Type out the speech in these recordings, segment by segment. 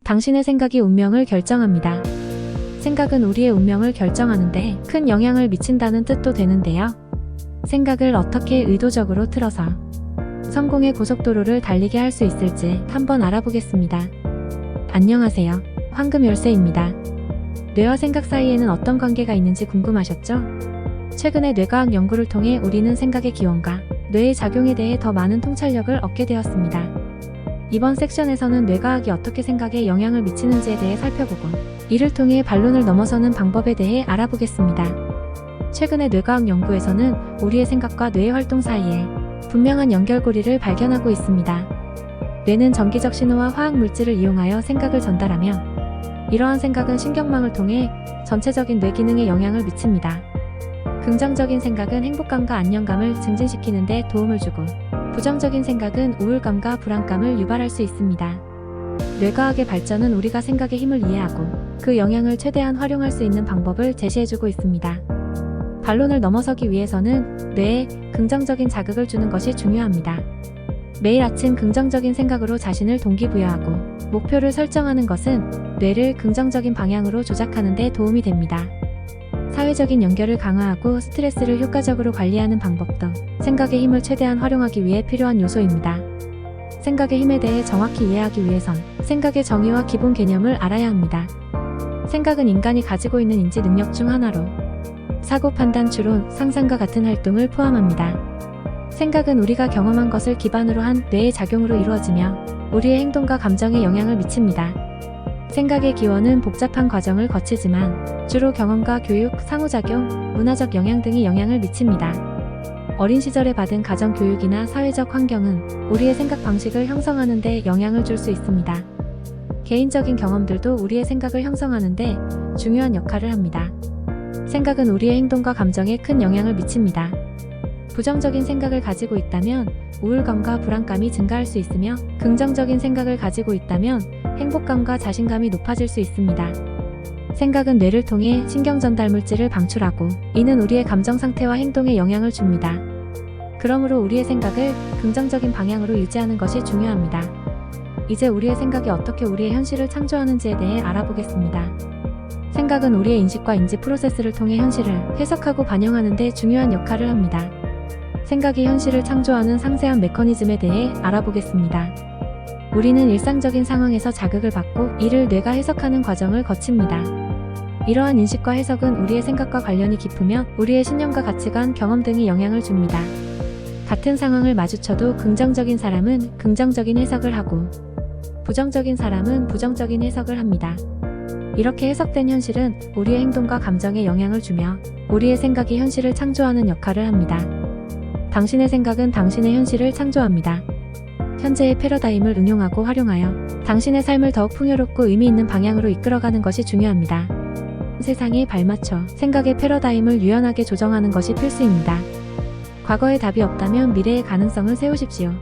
당신의 생각이 운명을 결정합니다. 생각은 우리의 운명을 결정하는데 큰 영향을 미친다는 뜻도 되는데요. 생각을 어떻게 의도적으로 틀어서 성공의 고속도로를 달리게 할 수 있을지 한번 알아보겠습니다. 안녕하세요. 황금열쇠입니다. 뇌와 생각 사이에는 어떤 관계가 있는지 궁금하셨죠? 최근에 뇌과학 연구를 통해 우리는 생각의 기원과 뇌의 작용에 대해 더 많은 통찰력을 얻게 되었습니다. 이번 섹션에서는 뇌과학이 어떻게 생각에 영향을 미치는지에 대해 살펴보고 이를 통해 반론을 넘어서는 방법에 대해 알아보겠습니다. 최근에 뇌과학 연구에서는 우리의 생각과 뇌의 활동 사이에 분명한 연결고리를 발견하고 있습니다. 뇌는 전기적 신호와 화학 물질을 이용하여 생각을 전달하며 이러한 생각은 신경망을 통해 전체적인 뇌 기능에 영향을 미칩니다. 긍정적인 생각은 행복감과 안정감을 증진시키는 데 도움을 주고 부정적인 생각은 우울감과 불안감을 유발할 수 있습니다. 뇌과학의 발전은 우리가 생각의 힘을 이해하고 그 영향을 최대한 활용할 수 있는 방법을 제시해주고 있습니다. 반론을 넘어서기 위해서는 뇌에 긍정적인 자극을 주는 것이 중요합니다. 매일 아침 긍정적인 생각으로 자신을 동기부여하고 목표를 설정하는 것은 뇌를 긍정적인 방향으로 조작하는 데 도움이 됩니다. 사회적인 연결을 강화하고 스트레스를 효과적으로 관리하는 방법도 생각의 힘을 최대한 활용하기 위해 필요한 요소입니다. 생각의 힘에 대해 정확히 이해하기 위해선 생각의 정의와 기본 개념을 알아야 합니다. 생각은 인간이 가지고 있는 인지 능력 중 하나로 사고, 판단, 추론, 상상과 같은 활동을 포함합니다. 생각은 우리가 경험한 것을 기반으로 한 뇌의 작용으로 이루어지며 우리의 행동과 감정에 영향을 미칩니다. 생각의 기원은 복잡한 과정을 거치지만 주로 경험과 교육, 상호작용, 문화적 영향 등이 영향을 미칩니다. 어린 시절에 받은 가정 교육이나 사회적 환경은 우리의 생각 방식을 형성하는 데 영향을 줄 수 있습니다. 개인적인 경험들도 우리의 생각을 형성하는 데 중요한 역할을 합니다. 생각은 우리의 행동과 감정에 큰 영향을 미칩니다. 부정적인 생각을 가지고 있다면 우울감과 불안감이 증가할 수 있으며 긍정적인 생각을 가지고 있다면 행복감과 자신감이 높아질 수 있습니다. 생각은 뇌를 통해 신경 전달 물질을 방출하고 이는 우리의 감정 상태와 행동에 영향을 줍니다. 그러므로 우리의 생각을 긍정적인 방향으로 유지하는 것이 중요합니다. 이제 우리의 생각이 어떻게 우리의 현실을 창조하는지에 대해 알아보겠습니다. 생각은 우리의 인식과 인지 프로세스를 통해 현실을 해석하고 반영하는 데 중요한 역할을 합니다. 생각이 현실을 창조하는 상세한 메커니즘에 대해 알아보겠습니다. 우리는 일상적인 상황에서 자극을 받고 이를 뇌가 해석하는 과정을 거칩니다. 이러한 인식과 해석은 우리의 생각과 관련이 깊으며 우리의 신념과 가치관, 경험 등이 영향을 줍니다. 같은 상황을 마주쳐도 긍정적인 사람은 긍정적인 해석을 하고 부정적인 사람은 부정적인 해석을 합니다. 이렇게 해석된 현실은 우리의 행동과 감정에 영향을 주며 우리의 생각이 현실을 창조하는 역할을 합니다. 당신의 생각은 당신의 현실을 창조합니다. 현재의 패러다임을 응용하고 활용하여 당신의 삶을 더욱 풍요롭고 의미 있는 방향으로 이끌어가는 것이 중요합니다. 세상에 발맞춰 생각의 패러다임을 유연하게 조정하는 것이 필수입니다. 과거에 답이 없다면 미래의 가능성을 세우십시오.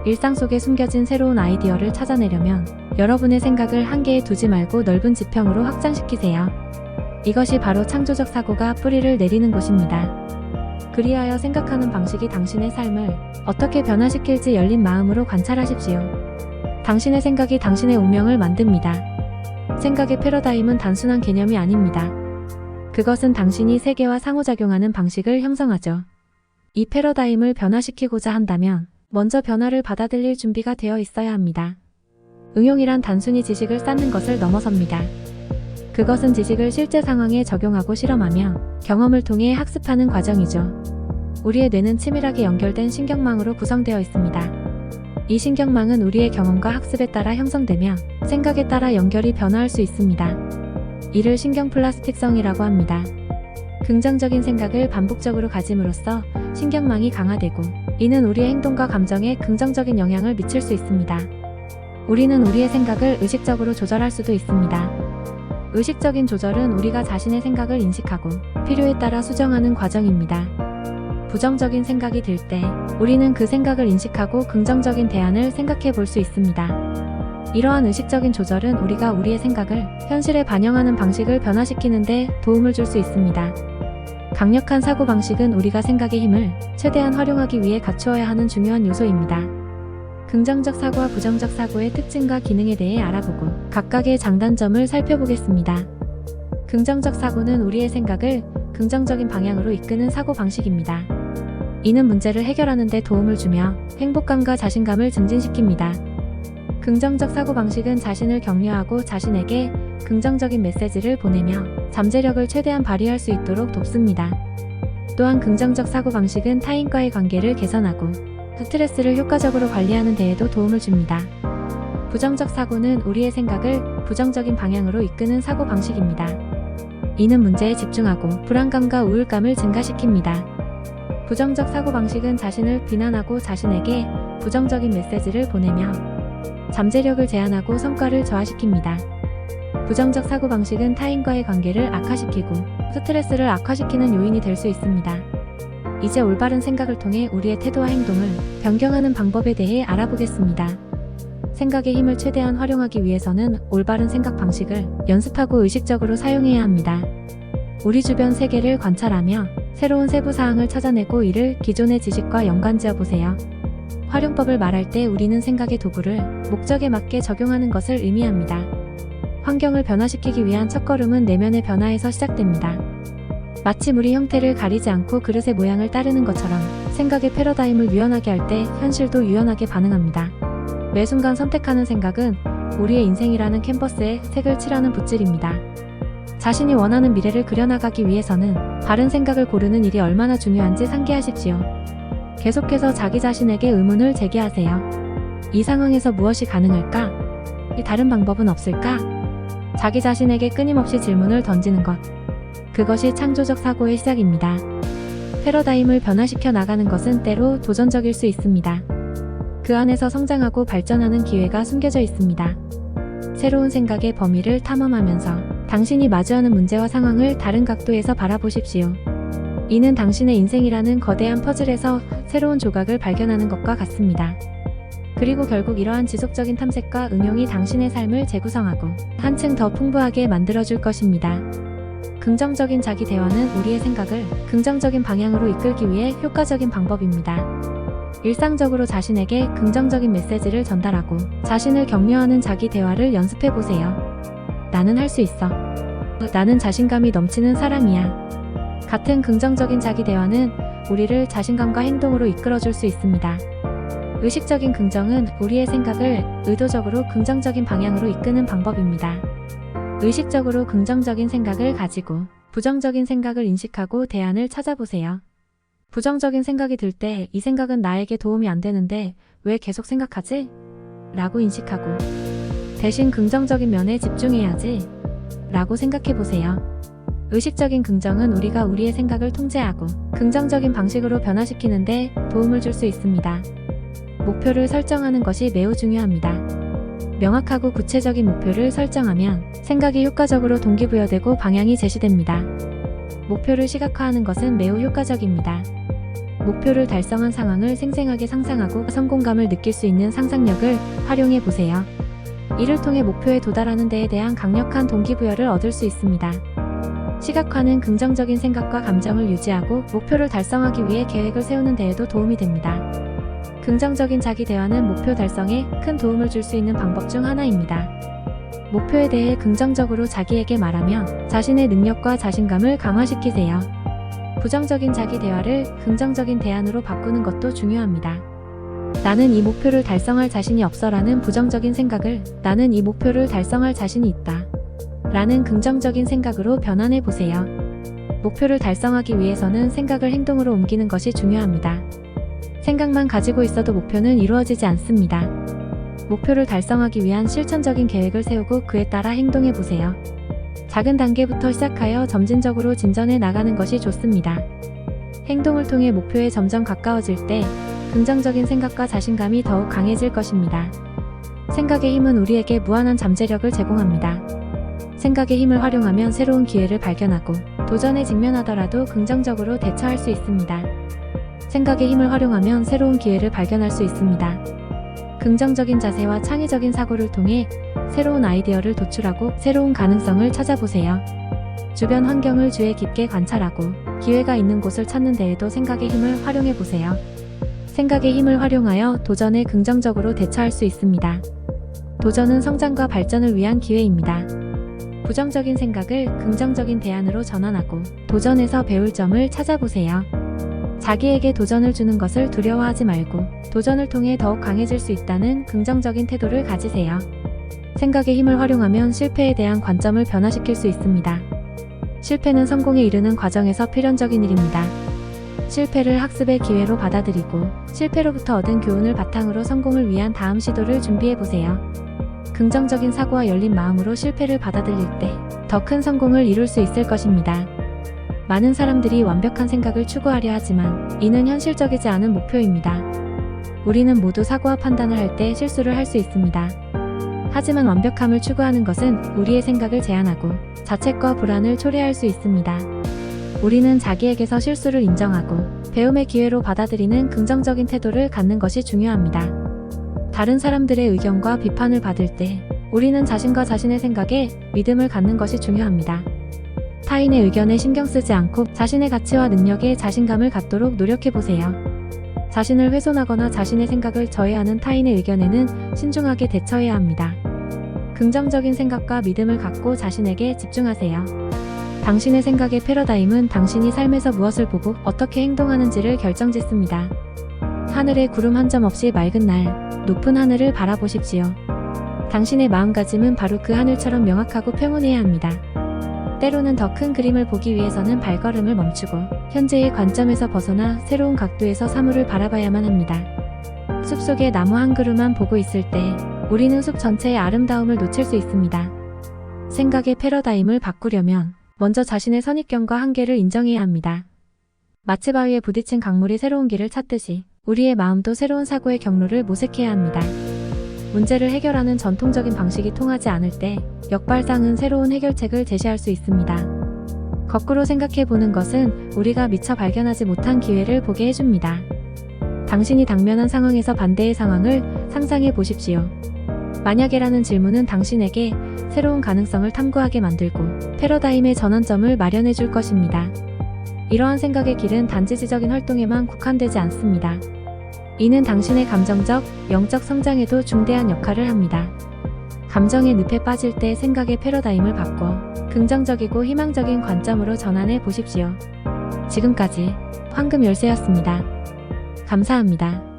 일상 속에 숨겨진 새로운 아이디어를 찾아내려면 여러분의 생각을 한계에 두지 말고 넓은 지평으로 확장시키세요. 이것이 바로 창조적 사고가 뿌리를 내리는 곳입니다. 그리하여 생각하는 방식이 당신의 삶을 어떻게 변화시킬지 열린 마음으로 관찰하십시오. 당신의 생각이 당신의 운명을 만듭니다. 생각의 패러다임은 단순한 개념이 아닙니다. 그것은 당신이 세계와 상호작용하는 방식을 형성하죠. 이 패러다임을 변화시키고자 한다면 먼저 변화를 받아들일 준비가 되어 있어야 합니다. 응용이란 단순히 지식을 쌓는 것을 넘어섭니다. 그것은 지식을 실제 상황에 적용하고 실험하며 경험을 통해 학습하는 과정이죠. 우리의 뇌는 치밀하게 연결된 신경망으로 구성되어 있습니다. 이 신경망은 우리의 경험과 학습에 따라 형성되며 생각에 따라 연결이 변화할 수 있습니다. 이를 신경플라스틱성이라고 합니다. 긍정적인 생각을 반복적으로 가짐으로써 신경망이 강화되고 이는 우리의 행동과 감정에 긍정적인 영향을 미칠 수 있습니다. 우리는 우리의 생각을 의식적으로 조절할 수도 있습니다. 의식적인 조절은 우리가 자신의 생각을 인식하고 필요에 따라 수정하는 과정입니다. 부정적인 생각이 들 때 우리는 그 생각을 인식하고 긍정적인 대안을 생각해 볼 수 있습니다. 이러한 의식적인 조절은 우리가 우리의 생각을 현실에 반영하는 방식을 변화시키는 데 도움을 줄 수 있습니다. 강력한 사고방식은 우리가 생각의 힘을 최대한 활용하기 위해 갖추어야 하는 중요한 요소입니다. 긍정적 사고와 부정적 사고의 특징과 기능에 대해 알아보고 각각의 장단점을 살펴보겠습니다. 긍정적 사고는 우리의 생각을 긍정적인 방향으로 이끄는 사고 방식입니다. 이는 문제를 해결하는 데 도움을 주며 행복감과 자신감을 증진시킵니다. 긍정적 사고 방식은 자신을 격려하고 자신에게 긍정적인 메시지를 보내며 잠재력을 최대한 발휘할 수 있도록 돕습니다. 또한 긍정적 사고 방식은 타인과의 관계를 개선하고 스트레스를 효과적으로 관리하는 데에도 도움을 줍니다. 부정적 사고는 우리의 생각을 부정적인 방향으로 이끄는 사고 방식입니다. 이는 문제에 집중하고 불안감과 우울감을 증가시킵니다. 부정적 사고 방식은 자신을 비난하고 자신에게 부정적인 메시지를 보내며 잠재력을 제한하고 성과를 저하시킵니다. 부정적 사고 방식은 타인과의 관계를 악화시키고 스트레스를 악화시키는 요인이 될 수 있습니다. 이제 올바른 생각을 통해 우리의 태도와 행동을 변경하는 방법에 대해 알아보겠습니다. 생각의 힘을 최대한 활용하기 위해서는 올바른 생각 방식을 연습하고 의식적으로 사용해야 합니다. 우리 주변 세계를 관찰하며 새로운 세부 사항을 찾아내고 이를 기존의 지식과 연관지어 보세요. 활용법을 말할 때 우리는 생각의 도구를 목적에 맞게 적용하는 것을 의미합니다. 환경을 변화시키기 위한 첫걸음은 내면의 변화에서 시작됩니다. 마치 물이 형태를 가리지 않고 그릇의 모양을 따르는 것처럼 생각의 패러다임을 유연하게 할 때 현실도 유연하게 반응합니다. 매 순간 선택하는 생각은 우리의 인생이라는 캔버스에 색을 칠하는 붓질입니다. 자신이 원하는 미래를 그려나가기 위해서는 바른 생각을 고르는 일이 얼마나 중요한지 상기하십시오. 계속해서 자기 자신에게 의문을 제기하세요. 이 상황에서 무엇이 가능할까? 다른 방법은 없을까? 자기 자신에게 끊임없이 질문을 던지는 것. 그것이 창조적 사고의 시작입니다. 패러다임을 변화시켜 나가는 것은 때로 도전적일 수 있습니다. 그 안에서 성장하고 발전하는 기회가 숨겨져 있습니다. 새로운 생각의 범위를 탐험하면서 당신이 마주하는 문제와 상황을 다른 각도에서 바라보십시오. 이는 당신의 인생이라는 거대한 퍼즐에서 새로운 조각을 발견하는 것과 같습니다. 그리고 결국 이러한 지속적인 탐색과 응용이 당신의 삶을 재구성하고 한층 더 풍부하게 만들어줄 것입니다. 긍정적인 자기 대화는 우리의 생각을 긍정적인 방향으로 이끌기 위해 효과적인 방법입니다. 일상적으로 자신에게 긍정적인 메시지를 전달하고 자신을 격려하는 자기 대화를 연습해 보세요. 나는 할 수 있어. 나는 자신감이 넘치는 사람이야. 같은 긍정적인 자기 대화는 우리를 자신감과 행동으로 이끌어줄 수 있습니다. 의식적인 긍정은 우리의 생각을 의도적으로 긍정적인 방향으로 이끄는 방법입니다. 의식적으로 긍정적인 생각을 가지고 부정적인 생각을 인식하고 대안을 찾아보세요. 부정적인 생각이 들 때 이 생각은 나에게 도움이 안 되는데 왜 계속 생각하지? 라고 인식하고 대신 긍정적인 면에 집중해야지 라고 생각해 보세요. 의식적인 긍정은 우리가 우리의 생각을 통제하고 긍정적인 방식으로 변화시키는데 도움을 줄 수 있습니다. 목표를 설정하는 것이 매우 중요합니다. 명확하고 구체적인 목표를 설정하면 생각이 효과적으로 동기부여되고 방향이 제시됩니다. 목표를 시각화하는 것은 매우 효과적입니다. 목표를 달성한 상황을 생생하게 상상하고 성공감을 느낄 수 있는 상상력을 활용해 보세요. 이를 통해 목표에 도달하는 데에 대한 강력한 동기부여를 얻을 수 있습니다. 시각화는 긍정적인 생각과 감정을 유지하고 목표를 달성하기 위해 계획을 세우는 데에도 도움이 됩니다. 긍정적인 자기 대화는 목표 달성에 큰 도움을 줄 수 있는 방법 중 하나입니다. 목표에 대해 긍정적으로 자기에게 말하며 자신의 능력과 자신감을 강화시키세요. 부정적인 자기 대화를 긍정적인 대안으로 바꾸는 것도 중요합니다. 나는 이 목표를 달성할 자신이 없어라는 부정적인 생각을 나는 이 목표를 달성할 자신이 있다 라는 긍정적인 생각으로 변환해 보세요. 목표를 달성하기 위해서는 생각을 행동으로 옮기는 것이 중요합니다. 생각만 가지고 있어도 목표는 이루어지지 않습니다. 목표를 달성하기 위한 실천적인 계획을 세우고 그에 따라 행동해 보세요. 작은 단계부터 시작하여 점진적으로 진전해 나가는 것이 좋습니다. 행동을 통해 목표에 점점 가까워질 때 긍정적인 생각과 자신감이 더욱 강해질 것입니다. 생각의 힘은 우리에게 무한한 잠재력을 제공합니다. 생각의 힘을 활용하면 새로운 기회를 발견하고 도전에 직면하더라도 긍정적으로 대처할 수 있습니다. 생각의 힘을 활용하면 새로운 기회를 발견할 수 있습니다. 긍정적인 자세와 창의적인 사고를 통해 새로운 아이디어를 도출하고 새로운 가능성을 찾아보세요. 주변 환경을 주의 깊게 관찰하고 기회가 있는 곳을 찾는 데에도 생각의 힘을 활용해 보세요. 생각의 힘을 활용하여 도전에 긍정적으로 대처할 수 있습니다. 도전은 성장과 발전을 위한 기회입니다. 부정적인 생각을 긍정적인 대안으로 전환하고 도전에서 배울 점을 찾아보세요. 자기에게 도전을 주는 것을 두려워하지 말고 도전을 통해 더욱 강해질 수 있다는 긍정적인 태도를 가지세요. 생각의 힘을 활용하면 실패에 대한 관점을 변화시킬 수 있습니다. 실패는 성공에 이르는 과정에서 필연적인 일입니다. 실패를 학습의 기회로 받아들이고 실패로부터 얻은 교훈을 바탕으로 성공을 위한 다음 시도를 준비해보세요. 긍정적인 사고와 열린 마음으로 실패를 받아들일 때 더 큰 성공을 이룰 수 있을 것입니다. 많은 사람들이 완벽한 생각을 추구하려 하지만 이는 현실적이지 않은 목표입니다. 우리는 모두 사고와 판단을 할 때 실수를 할 수 있습니다. 하지만 완벽함을 추구하는 것은 우리의 생각을 제한하고 자책과 불안을 초래할 수 있습니다. 우리는 자기에게서 실수를 인정하고 배움의 기회로 받아들이는 긍정적인 태도를 갖는 것이 중요합니다. 다른 사람들의 의견과 비판을 받을 때 우리는 자신과 자신의 생각에 믿음을 갖는 것이 중요합니다. 타인의 의견에 신경 쓰지 않고 자신의 가치와 능력에 자신감을 갖도록 노력해보세요. 자신을 훼손하거나 자신의 생각을 저해하는 타인의 의견에는 신중하게 대처해야 합니다. 긍정적인 생각과 믿음을 갖고 자신에게 집중하세요. 당신의 생각의 패러다임은 당신이 삶에서 무엇을 보고 어떻게 행동하는지를 결정짓습니다. 하늘에 구름 한 점 없이 맑은 날, 높은 하늘을 바라보십시오. 당신의 마음가짐은 바로 그 하늘처럼 명확하고 평온해야 합니다. 때로는 더 큰 그림을 보기 위해서는 발걸음을 멈추고 현재의 관점에서 벗어나 새로운 각도에서 사물을 바라봐야만 합니다. 숲속의 나무 한 그루만 보고 있을 때 우리는 숲 전체의 아름다움을 놓칠 수 있습니다. 생각의 패러다임을 바꾸려면 먼저 자신의 선입견과 한계를 인정해야 합니다. 마치 바위에 부딪힌 강물이 새로운 길을 찾듯이 우리의 마음도 새로운 사고의 경로를 모색해야 합니다. 문제를 해결하는 전통적인 방식이 통하지 않을 때 역발상은 새로운 해결책을 제시할 수 있습니다. 거꾸로 생각해보는 것은 우리가 미처 발견하지 못한 기회를 보게 해줍니다. 당신이 당면한 상황에서 반대의 상황을 상상해 보십시오. 만약에라는 질문은 당신에게 새로운 가능성을 탐구하게 만들고 패러다임의 전환점을 마련해 줄 것입니다. 이러한 생각의 길은 단지 지적인 활동에만 국한되지 않습니다. 이는 당신의 감정적, 영적 성장에도 중대한 역할을 합니다. 감정의 늪에 빠질 때 생각의 패러다임을 바꿔 긍정적이고 희망적인 관점으로 전환해 보십시오. 지금까지 황금 열쇠였습니다. 감사합니다.